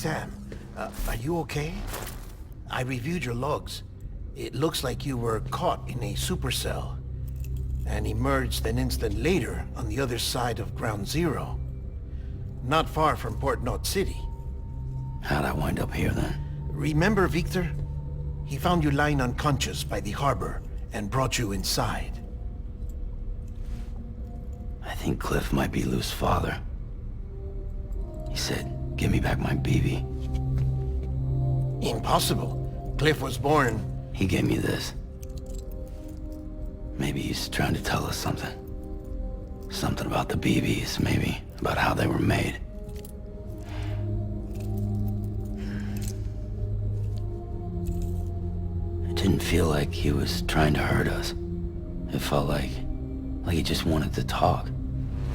Sam, are you okay? I reviewed your logs. It looks like you were caught in a supercell and emerged an instant later on the other side of Ground Zero. Not far from Port Knot City. How'd I wind up here then? Remember Victor? He found you lying unconscious by the harbor and brought you inside. I think Cliff might be Lou's father. He said, give me back my BB. Impossible. Cliff was born... He gave me this. Maybe he's trying to tell us something. Something about the BBs, maybe. About how they were made. It didn't feel like he was trying to hurt us. It felt like he just wanted to talk.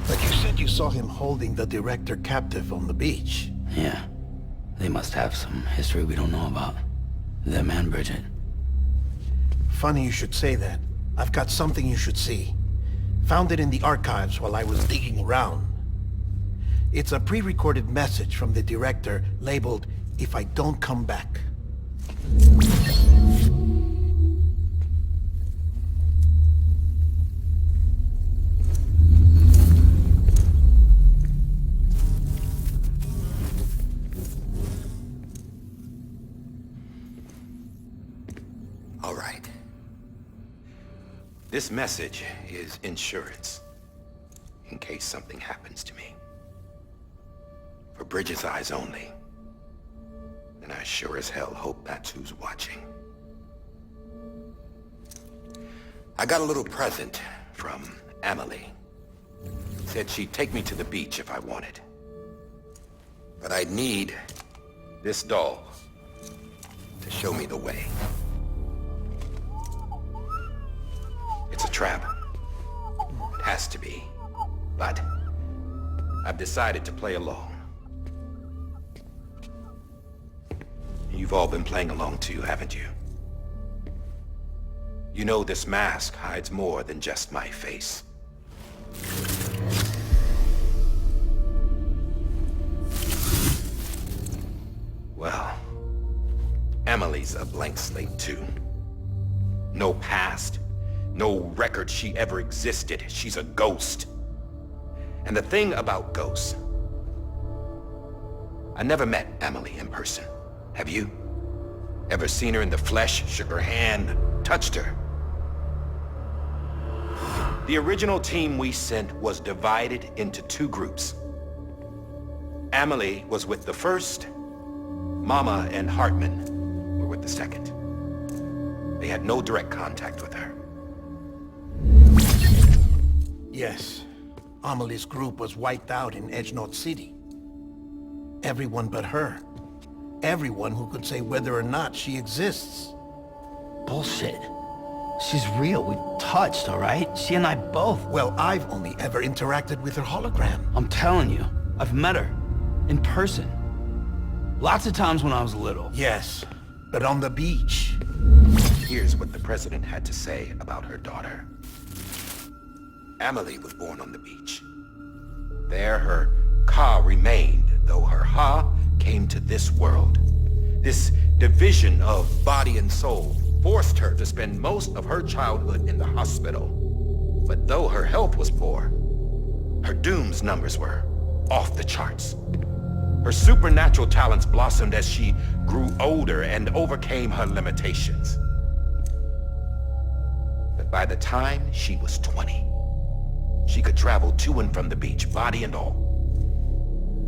But you said you saw him holding the director captive on the beach. Yeah. They must have some history we don't know about. Them and Bridget. Funny you should say that. I've got something you should see. Found it in the archives while I was digging around. It's a pre-recorded message from the director labeled, "If I don't come back." All right. This message is insurance, in case something happens to me. For Bridget's eyes only. And I sure as hell hope that's who's watching. I got a little present from Emily. Said she'd take me to the beach if I wanted. But I'd need this doll to show me the way. It's a trap. It has to be. But I've decided to play along. You've all been playing along too, haven't you? You know this mask hides more than just my face. Well, Emily's a blank slate too. No past. No record she ever existed. She's a ghost. And the thing about ghosts, I never met Emily in person. Have you? Ever seen her in the flesh, shook her hand, touched her? The original team we sent was divided into two groups. Emily was with the first. Mama and Hartman were with the second. They had no direct contact with her. Yes. Amelie's group was wiped out in Edge Knot City. Everyone but her. Everyone who could say whether or not she exists. Bullshit. She's real. We've touched, all right? She and I both. Well, I've only ever interacted with her hologram. I'm telling you, I've met her. In person. Lots of times when I was little. Yes, but on the beach. Here's what the president had to say about her daughter. Emily was born on the beach. There her Ka remained, though her Ha came to this world. This division of body and soul forced her to spend most of her childhood in the hospital. But though her health was poor, her Doom's numbers were off the charts. Her supernatural talents blossomed as she grew older and overcame her limitations. But by the time she was 20, she could travel to and from the beach, body and all.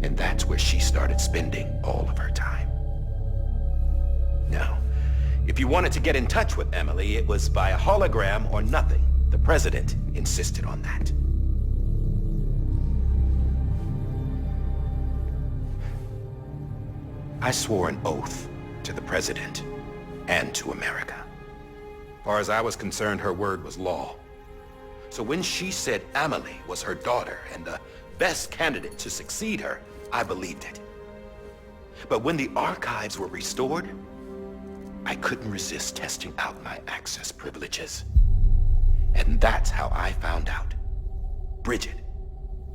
And that's where she started spending all of her time. Now, if you wanted to get in touch with Emily, it was by a hologram or nothing. The president insisted on that. I swore an oath to the president and to America. As far as I was concerned, her word was law. So when she said Emily was her daughter and the best candidate to succeed her, I believed it. But when the archives were restored, I couldn't resist testing out my access privileges. And that's how I found out Bridget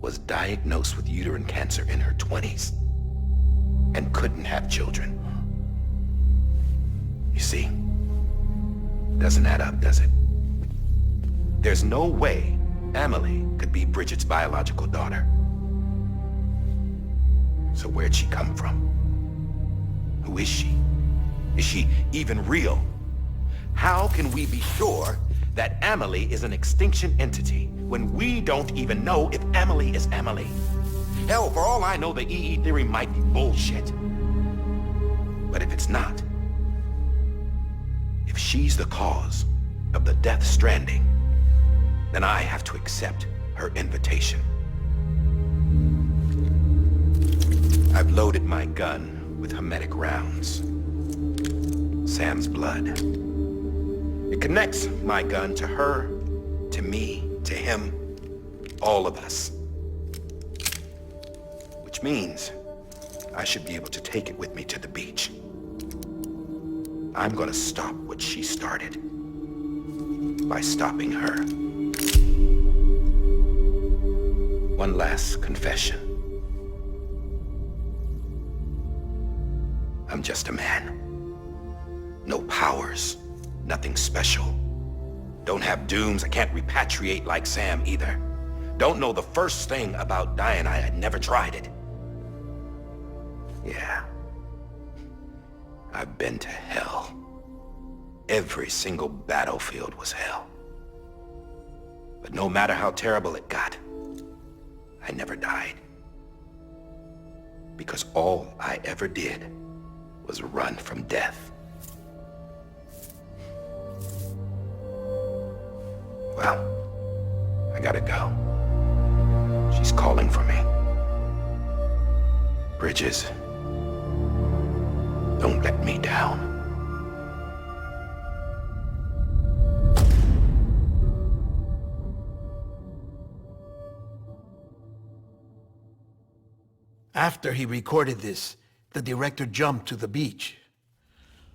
was diagnosed with uterine cancer in her 20s. and couldn't have children. You see, doesn't add up, does it? There's no way Amelie could be Bridget's biological daughter. So where'd she come from? Who is she? Is she even real? How can we be sure that Amelie is an extinction entity when we don't even know if Amelie is Amelie? Hell, for all I know, the EE theory might be bullshit. But if it's not, if she's the cause of the Death Stranding, then I have to accept her invitation. I've loaded my gun with hermetic rounds. Sam's blood. It connects my gun to her, to me, to him, all of us. Which means I should be able to take it with me to the beach. I'm gonna stop what she started by stopping her. One last confession. I'm just a man. No powers, nothing special. Don't have dooms, I can't repatriate like Sam either. Don't know the first thing about dying, I had never tried it. Yeah. I've been to hell. Every single battlefield was hell. But no matter how terrible it got, I never died. Because all I ever did was run from death. Well, I gotta go. She's calling for me. Bridges, don't let me down. After he recorded this, the director jumped to the beach.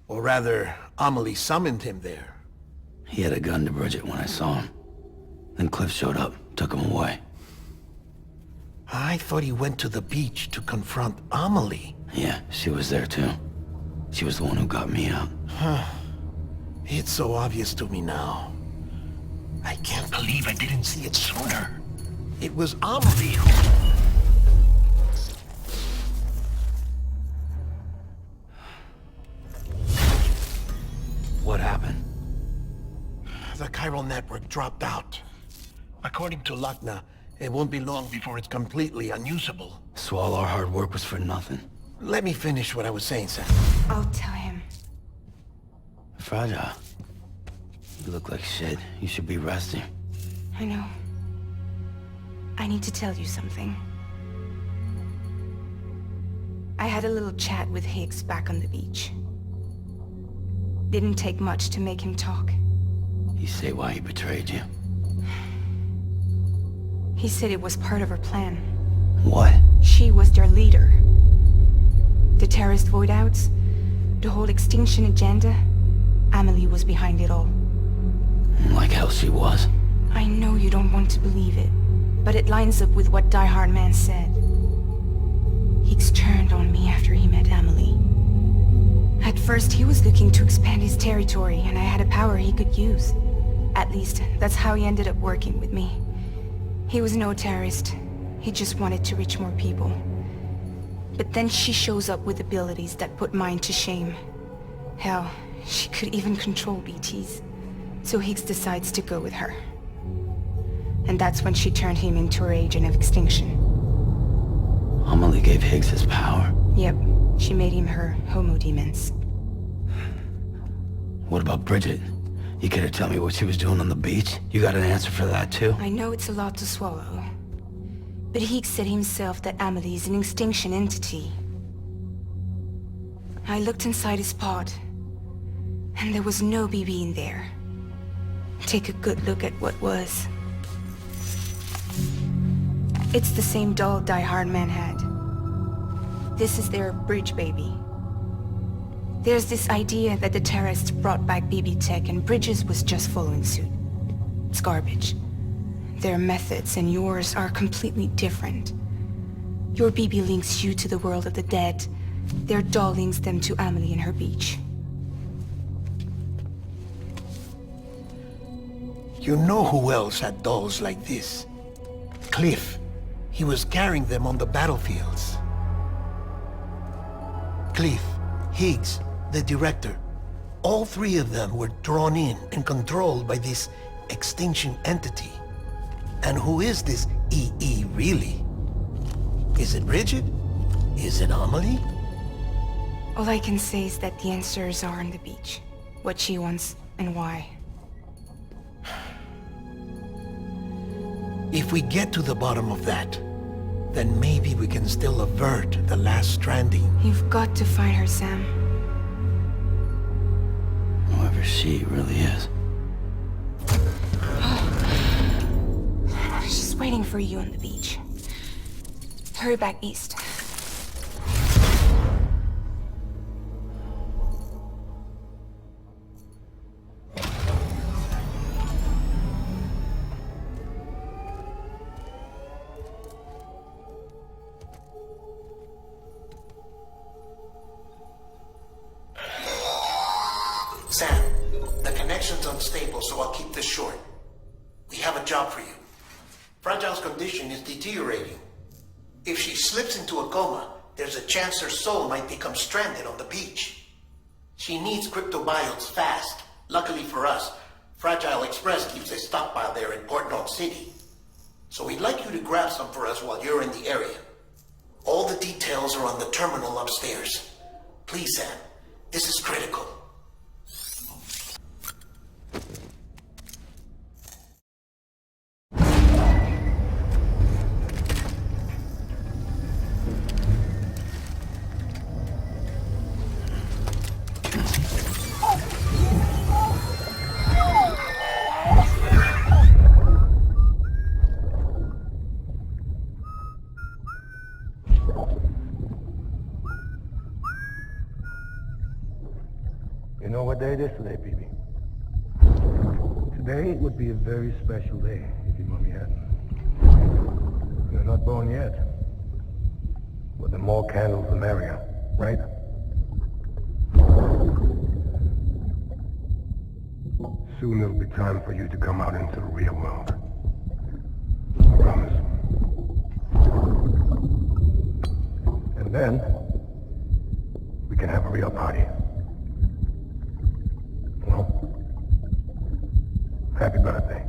Or rather, Amelie summoned him there. He had a gun to Bridget when I saw him. Then Cliff showed up, took him away. I thought he went to the beach to confront Amelie. Yeah, she was there too. She was the one who got me out. It's so obvious to me now. I can't believe I didn't see it sooner. It was Amelie who... What happened? The chiral network dropped out. According to Luckna, it won't be long before it's completely unusable. So all our hard work was for nothing. Let me finish what I was saying, Sam. I'll tell him. Fragile. You look like shit. You should be resting. I know. I need to tell you something. I had a little chat with Higgs back on the beach. Didn't take much to make him talk. You say why he betrayed you? He said it was part of her plan. What? She was their leader. The terrorist void-outs, the whole extinction agenda, Amelie was behind it all. Like hell she was. I know you don't want to believe it, but it lines up with what Die Hard Man said. Higgs turned on me after he met Amelie. At first, he was looking to expand his territory, and I had a power he could use. At least, that's how he ended up working with me. He was no terrorist. He just wanted to reach more people. But then she shows up with abilities that put mine to shame. Hell, she could even control BTs. So Higgs decides to go with her. And that's when she turned him into her agent of extinction. Amelie gave Higgs his power. Yep, she made him her homo demons. What about Bridget? You care to tell me what she was doing on the beach? You got an answer for that too? I know it's a lot to swallow. But Higgs said himself that Amelie is an extinction entity. I looked inside his pod, and there was no BB in there. Take a good look at what was. It's the same doll Die Hard Man had. This is their bridge baby. There's this idea that the terrorists brought back BB tech and Bridges was just following suit. It's garbage. Their methods and yours are completely different. Your BB links you to the world of the dead, Their doll links them to Amelie and her beach. You know who else had dolls like this? Cliff. He was carrying them on the battlefields. Cliff, Higgs, the director. All three of them were drawn in and controlled by this extinction entity. And who is this EE really? Is it Bridget? Is it Amelie? All I can say is that the answers are on the beach. What she wants and why. If we get to the bottom of that, then maybe we can still avert the last stranding. You've got to find her, Sam. Whoever she really is. She's waiting for you on the beach. Hurry back east. Sam, the connection's unstable, so I'll keep this short. We have a job for you. Fragile's condition is deteriorating. If she slips into a coma, there's a chance her soul might become stranded on the beach. She needs cryptobiotes fast. Luckily for us, Fragile Express keeps a stockpile there in Port North City. So we'd like you to grab some for us while you're in the area. All the details are on the terminal upstairs. Please, Sam, this is critical. You know what day it is today, Phoebe? Today would be a very special day if your mommy hadn't. You're not born yet. But the more candles, the merrier, right? Soon it'll be time for you to come out into the real world. I promise. And then, we can have a real party. Well, happy birthday.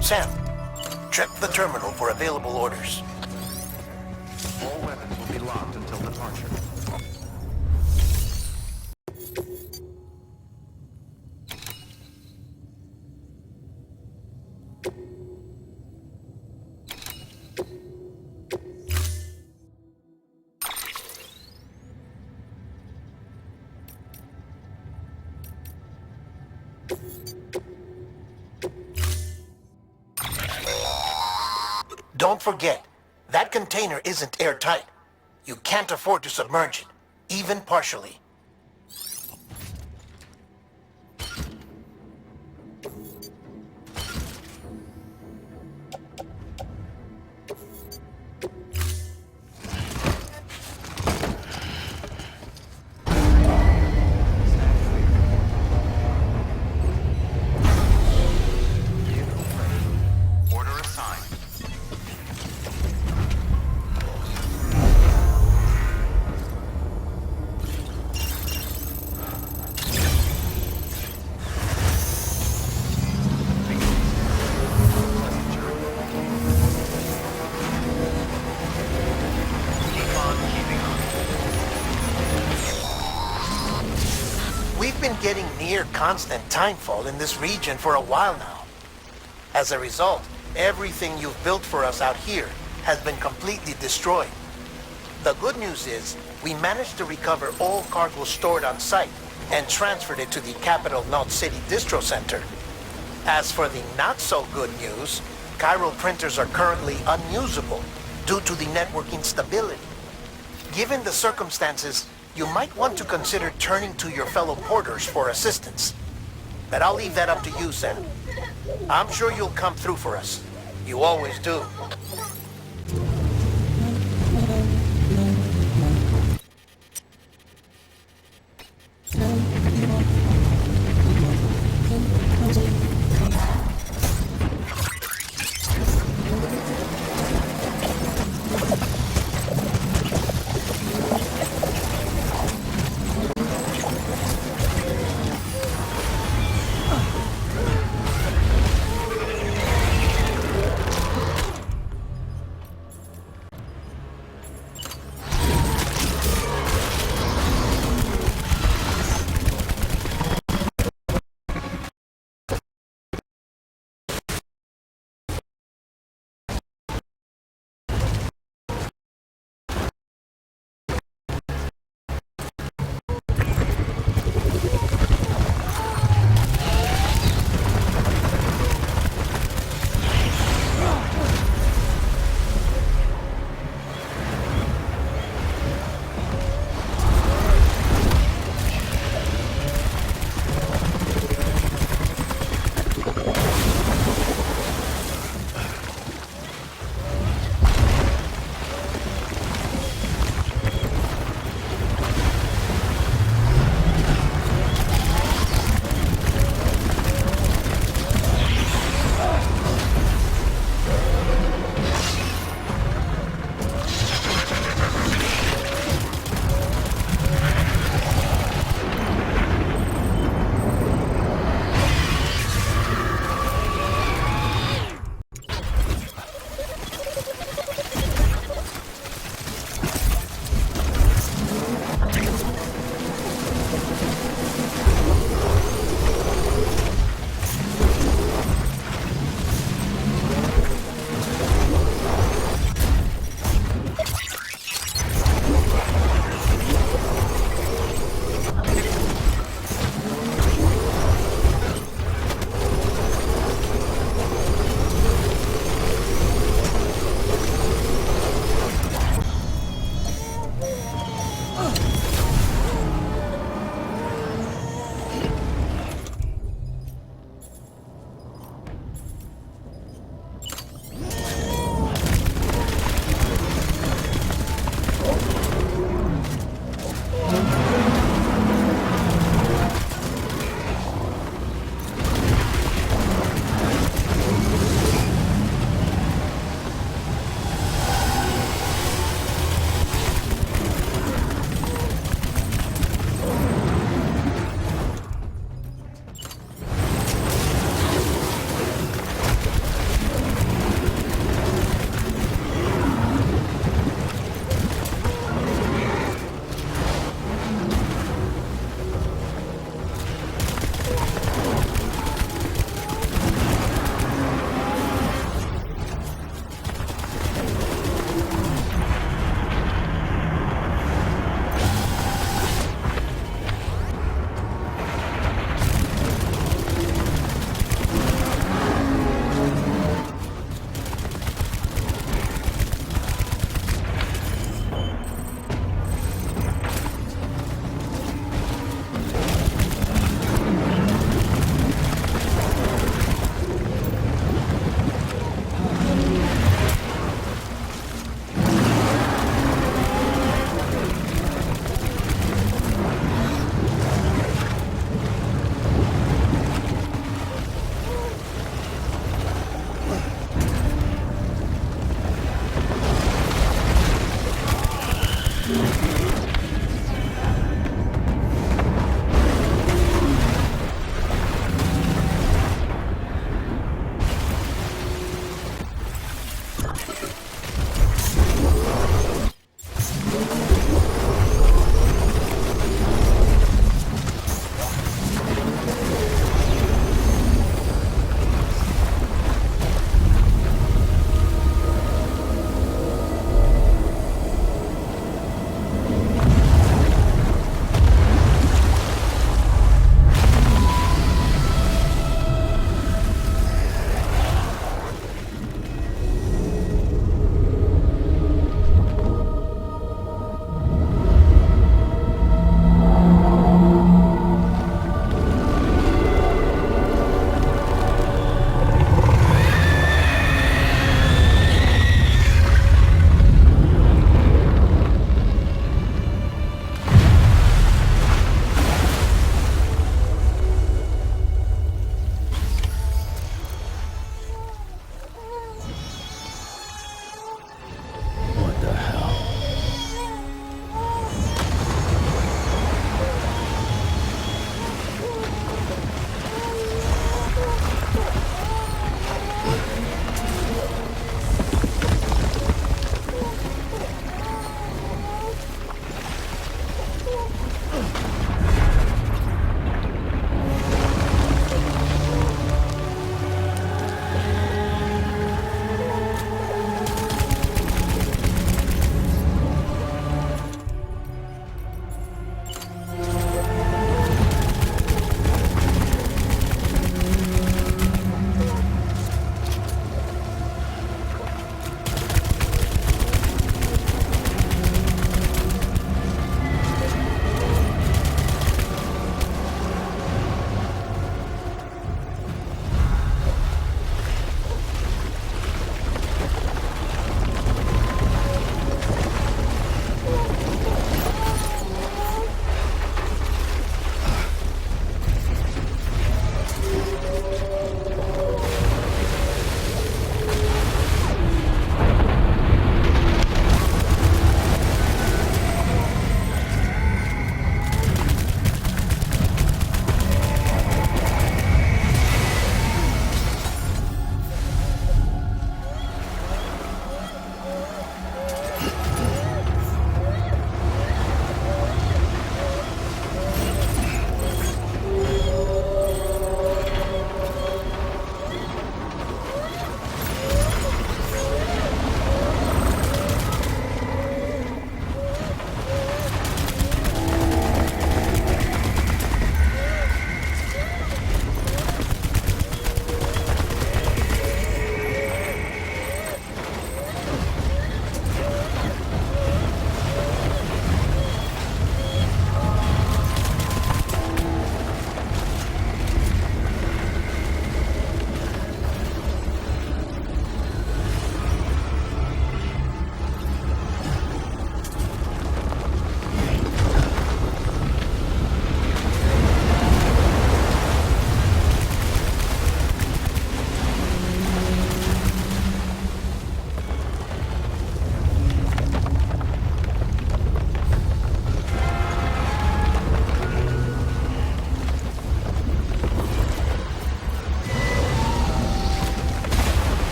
Sam, check the terminal for available orders. All weapons will be locked until departure. Don't forget, that container isn't airtight. You can't afford to submerge it, even partially. Order assigned. We've been getting near constant timefall in this region for a while now. As a result, everything you've built for us out here has been completely destroyed. The good news is, we managed to recover all cargo stored on site and transferred it to the Capital North City Distro Center. As for the not-so-good news, chiral printers are currently unusable, due to the network instability. Given the circumstances, you might want to consider turning to your fellow porters for assistance. But I'll leave that up to you, Sam. I'm sure you'll come through for us. You always do.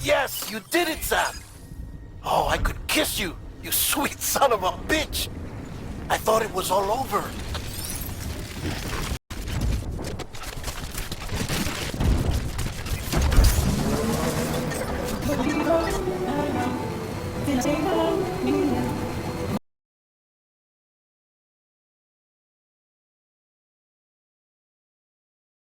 Yes, you did it, Sam! Oh, I could kiss you, you sweet son of a bitch! I thought it was all over.